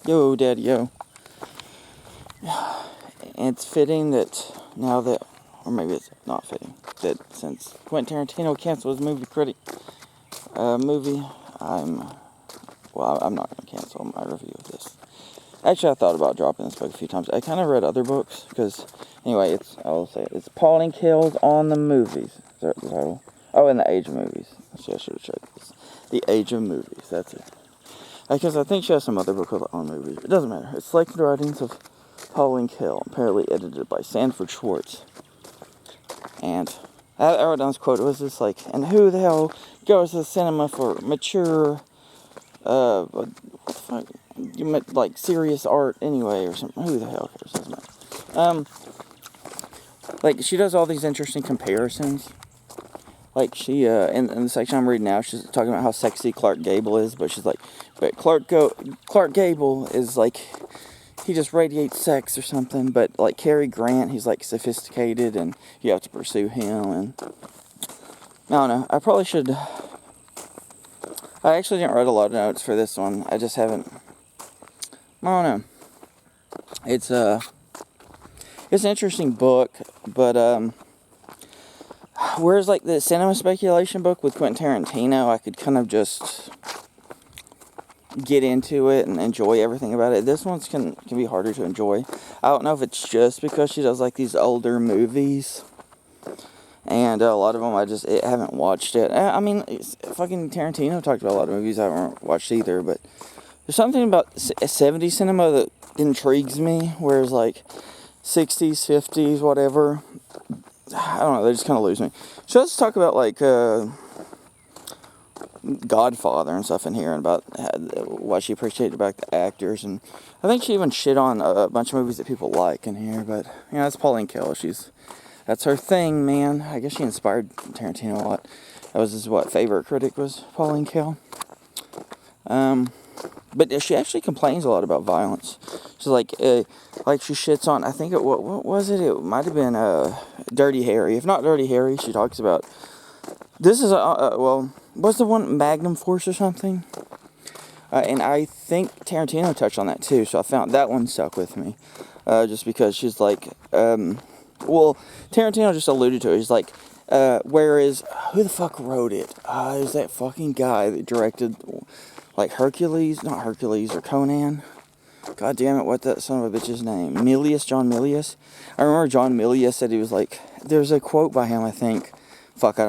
Yo, Daddy, yo. It's fitting that now that, or maybe it's not fitting, that since Quentin Tarantino canceled his movie critic movie, I'm not going to cancel my review of this. Actually, I thought about dropping this book a few times. I kind of read other books, because, anyway, I'll say it. It's Pauline Kael's On the Movies. Is that the title? Oh, and The Age of Movies. Actually, I should have checked this. The Age of Movies, that's it. Because I think she has some other book on movies. It doesn't matter. It's Selected Writings of Pauline Kael, apparently edited by Sanford Schwartz. And I wrote down this quote. It was just like, and who the hell goes to the cinema for mature, what the fuck? You meant like serious art anyway, or something. Who the hell cares? Doesn't matter. Like, she does all these interesting comparisons. Like, she, in the section I'm reading now, she's talking about how sexy Clark Gable is, but she's like, but Clark Gable is like, he just radiates sex or something, but like Cary Grant, he's like sophisticated, and you have to pursue him, and I don't know, I probably should, I actually didn't write a lot of notes for this one, I just haven't, I don't know, it's an interesting book, but, whereas like the cinema speculation book with Quentin Tarantino, I could kind of just get into it and enjoy everything about it. This one's can be harder to enjoy. I don't know if it's just because she does like these older movies, and a lot of them I haven't watched it. I mean, fucking Tarantino talked about a lot of movies I haven't watched either, but there's something about 70s cinema that intrigues me, whereas like 60s, 50s, whatever, I don't know, they just kind of lose me. So let's talk about like Godfather and stuff in here, and about what she appreciated about the actors, and I think she even shit on a bunch of movies that people like in here, but you know, that's Pauline Kael. That's her thing, man. I guess she inspired Tarantino a lot. That was his favorite critic was Pauline Kael. But she actually complains a lot about violence. She's like she shits on, I think what was it? It might have been Dirty Harry. If not Dirty Harry, she talks about, this is what's the one, Magnum Force or something? And I think Tarantino touched on that too, so I found that one stuck with me. Just because she's like, Tarantino just alluded to it. He's like, whereas, who the fuck wrote it? It was that fucking guy that directed, like, not Hercules, or Conan. God damn it, what that son of a bitch's name? John Milius? I remember John Milius said he was like, there's a quote by him, I think. Fuck, I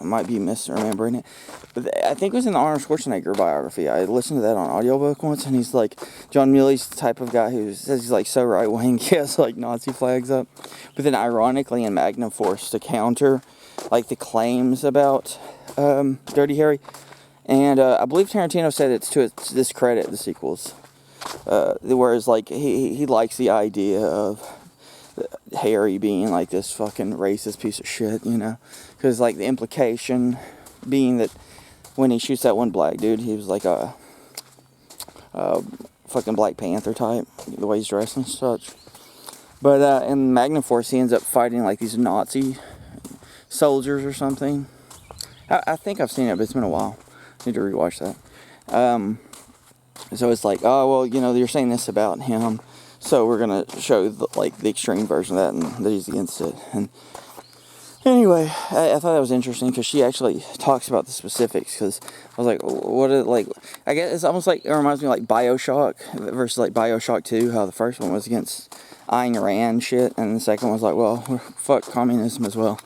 might be misremembering it. But I think it was in the Arnold Schwarzenegger biography. I listened to that on audiobook once, and he's like, John Milius, the type of guy who says he's like so right-wing, he has like Nazi flags up. But then ironically in Magnum Force, to counter like the claims about Dirty Harry, and I believe Tarantino said it's to its discredit, the sequels. Whereas like he likes the idea of Harry being like this fucking racist piece of shit, you know, because like the implication being that when he shoots that one black dude, he was like a fucking Black Panther type, the way he's dressed and such. But in Magnum Force, he ends up fighting like these Nazi soldiers or something. I think I've seen it, but it's been a while. I need to rewatch that. So it's like, oh, well, you know, you're saying this about him, so we're going to show the extreme version of that, and that he's against it. And anyway, I thought that was interesting, because she actually talks about the specifics, because I was like, what is, like, I guess it's almost like, it reminds me of like Bioshock versus like Bioshock 2, how the first one was against Ayn Rand shit, and the second one was like, well, fuck communism as well.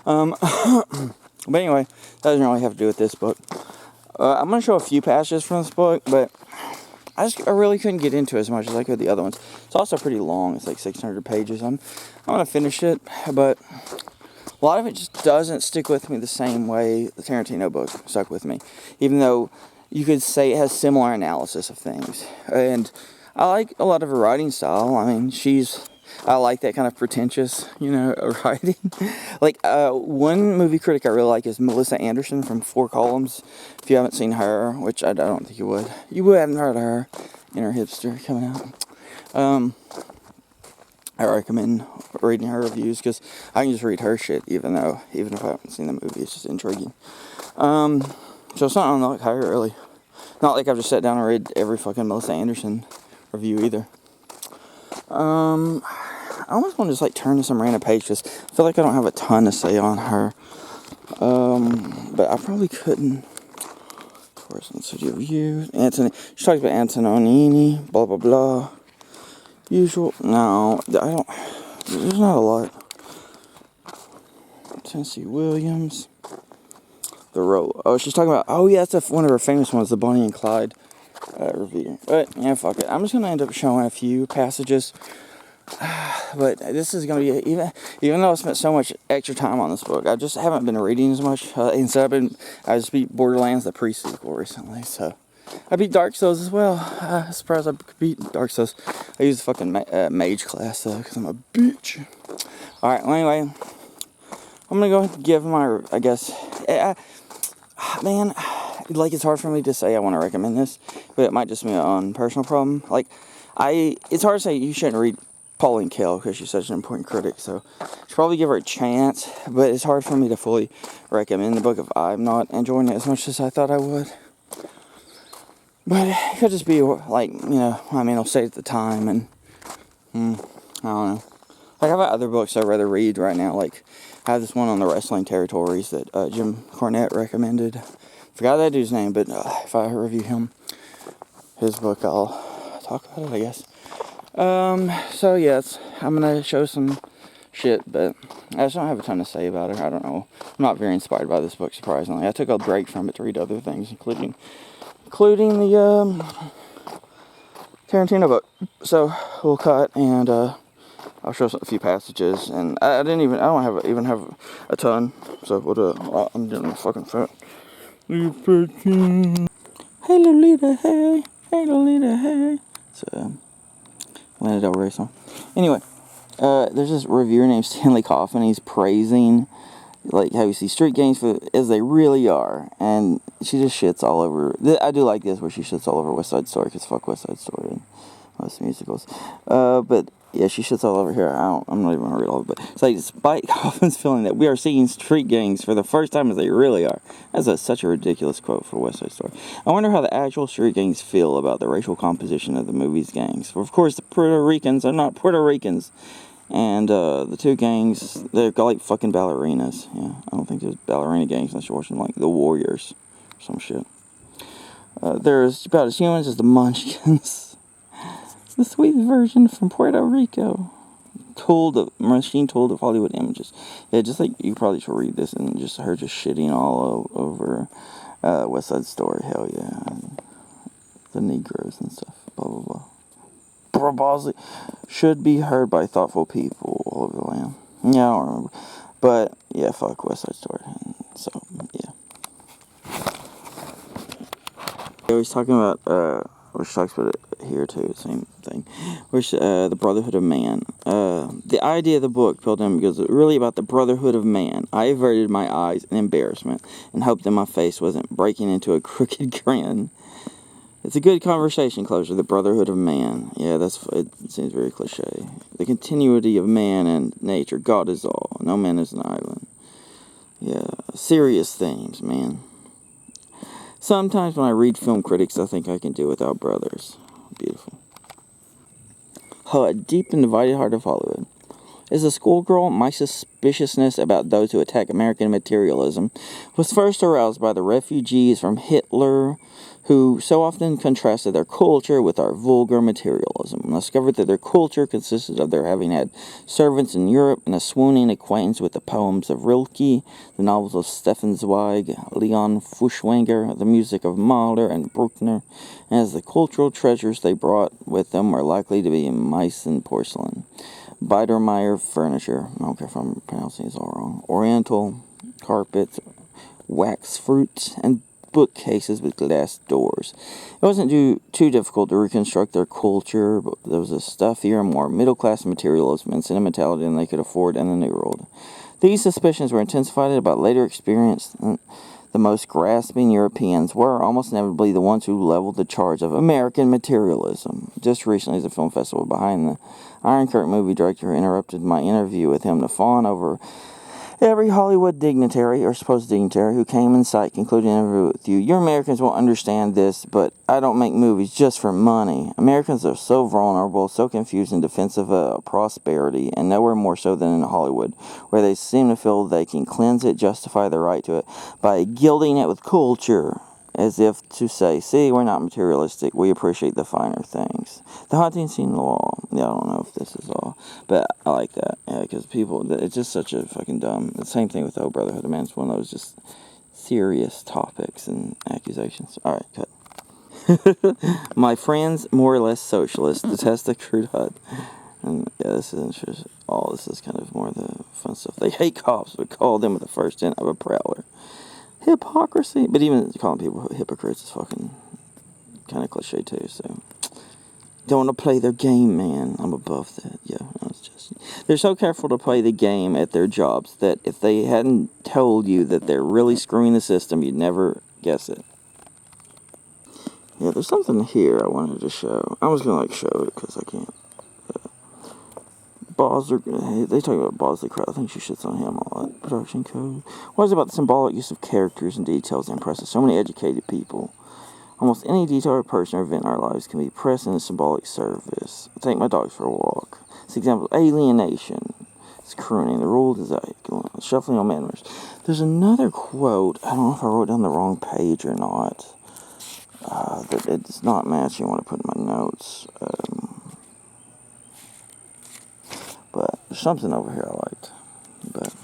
But anyway, that doesn't really have to do with this book. I'm going to show a few passages from this book, but I really couldn't get into it as much as I could the other ones. It's also pretty long. It's like 600 pages. I'm going to finish it, but a lot of it just doesn't stick with me the same way the Tarantino book stuck with me, even though you could say it has similar analysis of things. And I like a lot of her writing style. I mean, I like that kind of pretentious, you know, writing. Like, one movie critic I really like is Melissa Anderson from Four Columns. If you haven't seen her, which I don't think you would. You haven't heard of her in her hipster coming out. I recommend reading her reviews, because I can just read her shit, even if I haven't seen the movie. It's just intriguing. So it's not on like her, really. Not like I've just sat down and read every fucking Melissa Anderson review either. I almost want to just like turn to some random page because I feel like I don't have a ton to say on her. But I probably couldn't. Of course, let's see reviews. She talks about Antonini, blah blah blah. Usual. No, I don't. There's not a lot. Tennessee Williams. The role. Oh, she's talking about. Oh yeah, that's one of her famous ones, the Bonnie and Clyde review. But yeah, fuck it. I'm just gonna end up showing a few passages. But this is gonna be even though I spent so much extra time on this book, I just haven't been reading as much. Instead, I just beat Borderlands the pre-sequel recently, so I beat Dark Souls as well. Surprised I could beat Dark Souls. I used the fucking mage class though, because I'm a bitch. All right. Well, anyway, I'm gonna go ahead and give my. I guess, man, like it's hard for me to say I want to recommend this, but it might just be my own personal problem. Like, it's hard to say you shouldn't read Pauline Kael because she's such an important critic, so I should probably give her a chance, but it's hard for me to fully recommend the book if I'm not enjoying it as much as I thought I would. But it could just be like, I'll say it at the time, and I don't know. Like, I've got other books I'd rather read right now. Like, I have this one on the wrestling territories that Jim Cornette recommended. Forgot that dude's name, but if I review his book, I'll talk about it, I guess. So yes, I'm gonna show some shit, but I just don't have a ton to say about her. I don't know. I'm not very inspired by this book, surprisingly. I took a break from it to read other things, including the Tarantino book. So we'll cut, and I'll show a few passages. And I don't even have a ton. So we'll do it. I'm doing my fucking fat. Hey Lolita, hey, hey Lolita, hey. So. Lana Del Rey song. Anyway, there's this reviewer named Stanley Kaufman. He's praising like how you see street gangs as they really are, and she just shits all over. I do like this where she shits all over West Side Story because fuck West Side Story and most musicals. But yeah, she shits all over here. I'm not even gonna read all of it. But it's like, despite Kaufman's feeling that we are seeing street gangs for the first time as they really are. That's such a ridiculous quote for West Side Story. I wonder how the actual street gangs feel about the racial composition of the movie's gangs. For of course, the Puerto Ricans are not Puerto Ricans. And the two gangs, they're like fucking ballerinas. Yeah, I don't think there's ballerina gangs unless you're watching like The Warriors or some shit. They're about as humans as the Munchkins. The sweet version from Puerto Rico. Machine told of Hollywood images. Yeah, just like you probably should read this and just her just shitting all over West Side Story. Hell yeah. And the Negroes and stuff. Blah, blah, blah. Bosley should be heard by thoughtful people all over the land. Yeah, I don't remember. But, yeah, fuck West Side Story. So, yeah. He's talking about, which talks about it here too, same thing, which, the brotherhood of man. The idea of the book filled in because it's really about the brotherhood of man. I averted my eyes in embarrassment and hoped that my face wasn't breaking into a crooked grin. It's a good conversation closure, the brotherhood of man. Yeah, it seems very cliche. The continuity of man and nature. God is all. No man is an island. Yeah, serious themes, man. Sometimes when I read film critics, I think I can do without brothers. Beautiful. A deep and divided heart of Hollywood. As a schoolgirl, my suspiciousness about those who attack American materialism was first aroused by the refugees from Hitler, who so often contrasted their culture with our vulgar materialism, and discovered that their culture consisted of their having had servants in Europe and a swooning acquaintance with the poems of Rilke, the novels of Stefan Zweig, Leon Feuchtwanger, the music of Mahler and Bruckner, and as the cultural treasures they brought with them were likely to be Meissen porcelain, Biedermeier furniture, I don't care if I'm pronouncing these all wrong, Oriental carpets, wax fruits, and bookcases with glass doors. It wasn't too difficult to reconstruct their culture, but there was a stuffier, more middle-class materialism and sentimentality than they could afford in the New World. These suspicions were intensified about later experience. The most grasping Europeans were almost inevitably the ones who leveled the charge of American materialism. Just recently, as a film festival behind the Iron Curtain movie director interrupted my interview with him to fawn over Every Hollywood dignitary, or supposed dignitary, who came in sight concluded an interview with you. Your Americans won't understand this, but I don't make movies just for money. Americans are so vulnerable, so confused and defensive of prosperity, and nowhere more so than in Hollywood, where they seem to feel they can cleanse it, justify their right to it, by gilding it with culture. As if to say, see, we're not materialistic. We appreciate the finer things. The haunting scene law. Yeah, I don't know if this is all. But I like that. Yeah, because people, it's just such a fucking dumb. The same thing with Brotherhood of Man. It's one of those just serious topics and accusations. Alright, cut. My friends, more or less socialists, detest the crude HUD. And yeah, this is interesting. This is kind of more the fun stuff. They hate cops, but call them the first hint of a prowler. Hypocrisy, but even calling people hypocrites is fucking kind of cliche too. So don't want to play their game, man. I'm above that. Yeah, it's just they're so careful to play the game at their jobs that if they hadn't told you that they're really screwing the system, you'd never guess it. Yeah, there's something here I wanted to show. I was gonna show it because I can't. They talk about Bosley Crowd. I think she shits on him a lot. Production code. What is it about the symbolic use of characters and details that impresses so many educated people? Almost any detail or person or event in our lives can be pressed in a symbolic service. I take my dogs for a walk. It's an example of alienation. It's crooning. The rule is shuffling on manners. There's another quote. I don't know if I wrote down the wrong page or not. That it's not matching what I put in my notes. But there's something over here I liked. But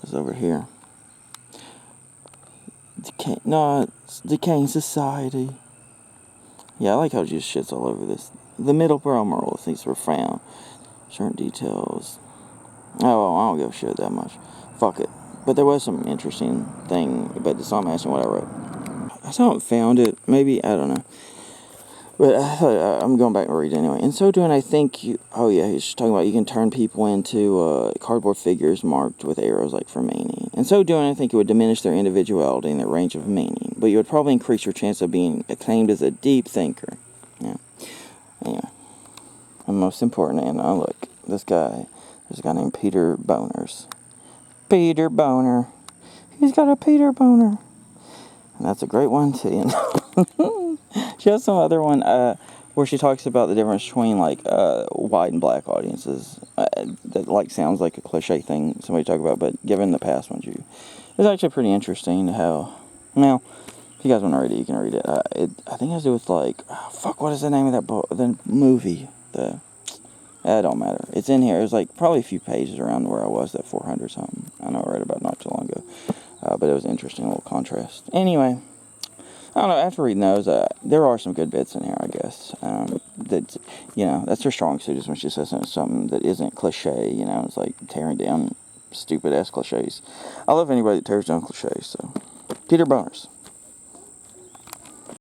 it's over here. Decaying society. Yeah, I like how Jesus shits all over this. The middle rule, things were found. Certain details. Oh, well, I don't give a shit that much. Fuck it. But there was some interesting thing, but it's not matching what I wrote. I haven't found it. Maybe, I don't know. But I'm going back and read it anyway. In so doing, I think you... Oh, yeah, he's talking about you can turn people into cardboard figures marked with arrows, like for meaning. In so doing, I think it would diminish their individuality and their range of meaning. But you would probably increase your chance of being acclaimed as a deep thinker. Yeah. Anyway. And most important, and look, there's a guy named Peter Boners. Peter Boner. He's got a Peter Boner. And that's a great one, too. She has some other one where she talks about the difference between white and black audiences. That sounds like a cliche thing somebody talk about, but given the past ones, it's actually pretty interesting how. Now, if you guys want to read it, you can read it. I think it has to do with what is the name of that book? The movie. It don't matter. It's in here. It was probably a few pages around where I was at 400 something. I know I read about it not too long ago, but it was interesting, a little contrast. Anyway. I don't know, after reading those, there are some good bits in here, I guess. That's her strong suit, is when she says something that isn't cliche, it's like tearing down stupid-ass cliches. I love anybody that tears down cliches, so. Peter Boners.